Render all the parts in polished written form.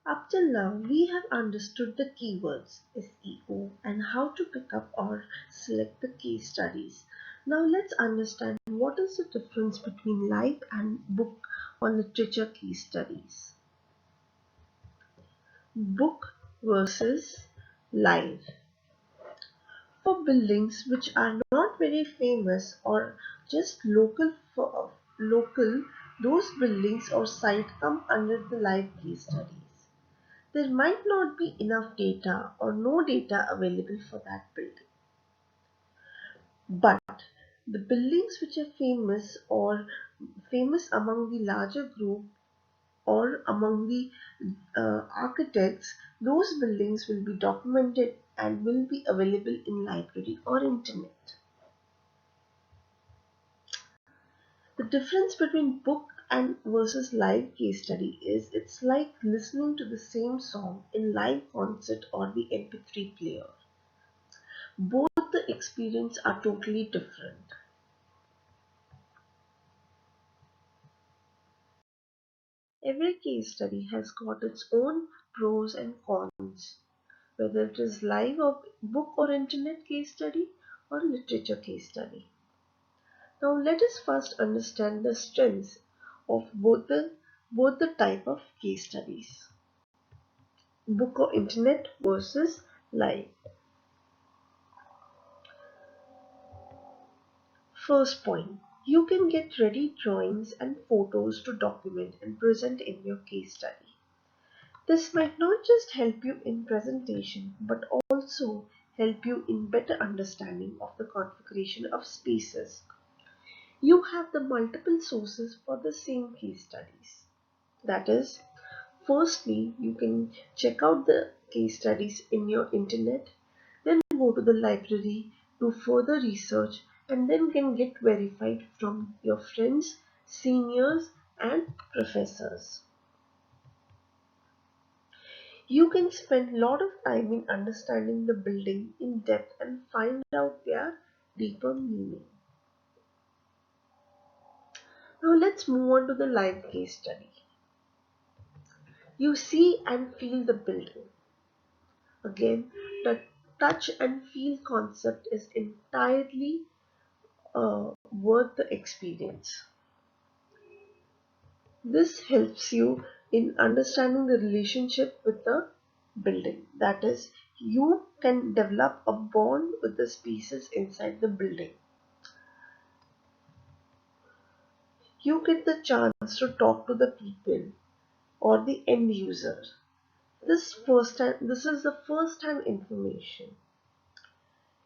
Up till now, we have understood the keywords SEO and how to pick up or select the case studies. Now let's understand what is the difference between live and book or literature case studies. Book versus live. For buildings which are not very famous or just local, those buildings or site come under the live case studies. There might not be enough data or no data available for that building. But the buildings which are famous or famous among the larger group or among the architects, those buildings will be documented and will be available in library or internet. The difference between book and versus live case study is it's like listening to the same song in live concert or the MP3 player. Both the experience are totally different. Every case study has got its own pros and cons, whether it is live or book or internet case study or literature case study. Now let us first understand the strengths of both the type of case studies. Book or internet versus live. First point, you can get ready drawings and photos to document and present in your case study. This might not just help you in presentation but also help you in better understanding of the configuration of spaces. You have the multiple sources for the same case studies. That is, firstly, you can check out the case studies in your internet, then go to the library, do further research, and then can get verified from your friends, seniors, and professors. You can spend a lot of time in understanding the building in depth and find out their deeper meaning. Now let's move on to the live case study. You see and feel the building. Again, the touch and feel concept is entirely worth the experience. This helps you in understanding the relationship with the building. That is, you can develop a bond with the species inside the building. You get the chance to talk to the people or the end user. This is the first time information.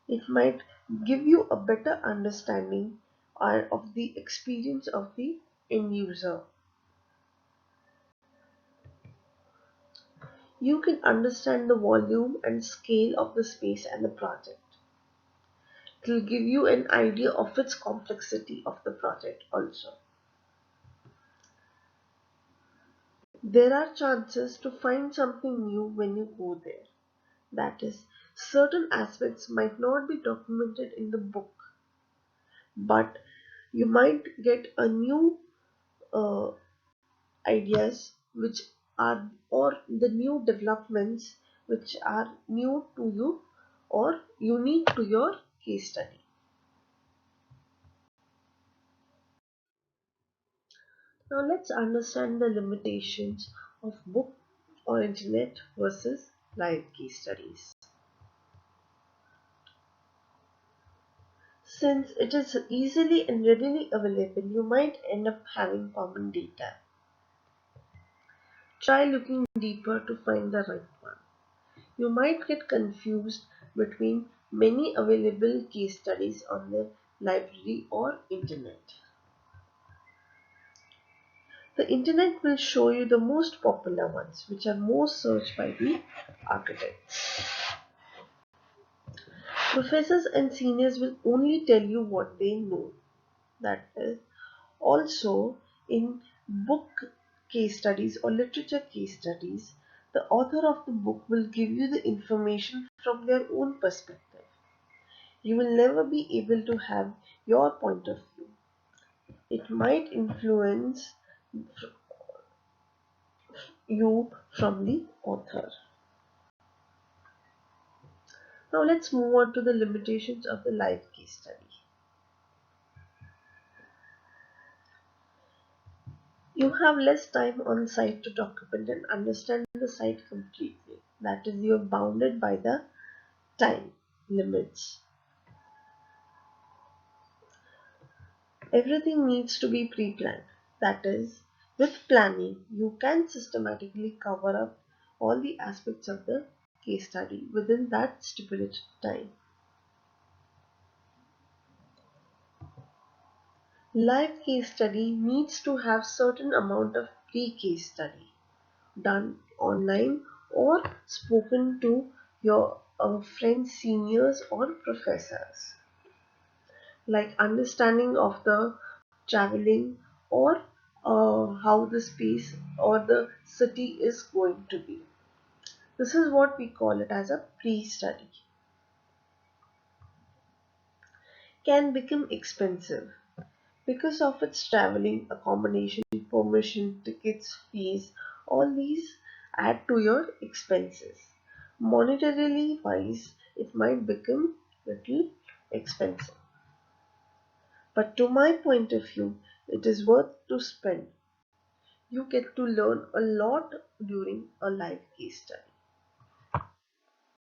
It might give you a better understanding of the experience of the end user. You can understand the volume and scale of the space and the project. It will give you an idea of its complexity of the project also. There are chances to find something new when you go there. That is, certain aspects might not be documented in the book, but you might get a new uh, ideas which are or the new developments which are new to you or unique to your case study. Now let's understand the limitations of book or internet versus live case studies. Since it is easily and readily available, you might end up having common data. Try looking deeper to find the right one. You might get confused between many available case studies on the library or internet. The internet will show you the most popular ones, which are most searched by the architects. Professors and seniors will only tell you what they know. That is, also in book case studies or literature case studies, the author of the book will give you the information from their own perspective. You will never be able to have your point of view. It might influence you from the author. Now let's move on to the limitations of the live case study. You have less time on site to document and understand the site completely. That is, you are bounded by the time limits. Everything needs to be pre-planned. That is, with planning, you can systematically cover up all the aspects of the case study within that stipulated time. Live case study needs to have certain amount of pre-case study done online or spoken to your friends, seniors or professors, like understanding of the traveling or how the space or the city is going to be. This is what we call it as a pre-study. Can become expensive because of its traveling, accommodation, permission, tickets, fees. All these add to your expenses. Monetarily wise, it might become little expensive. But to my point of view, it is worth to spend. You get to learn a lot during a live case study.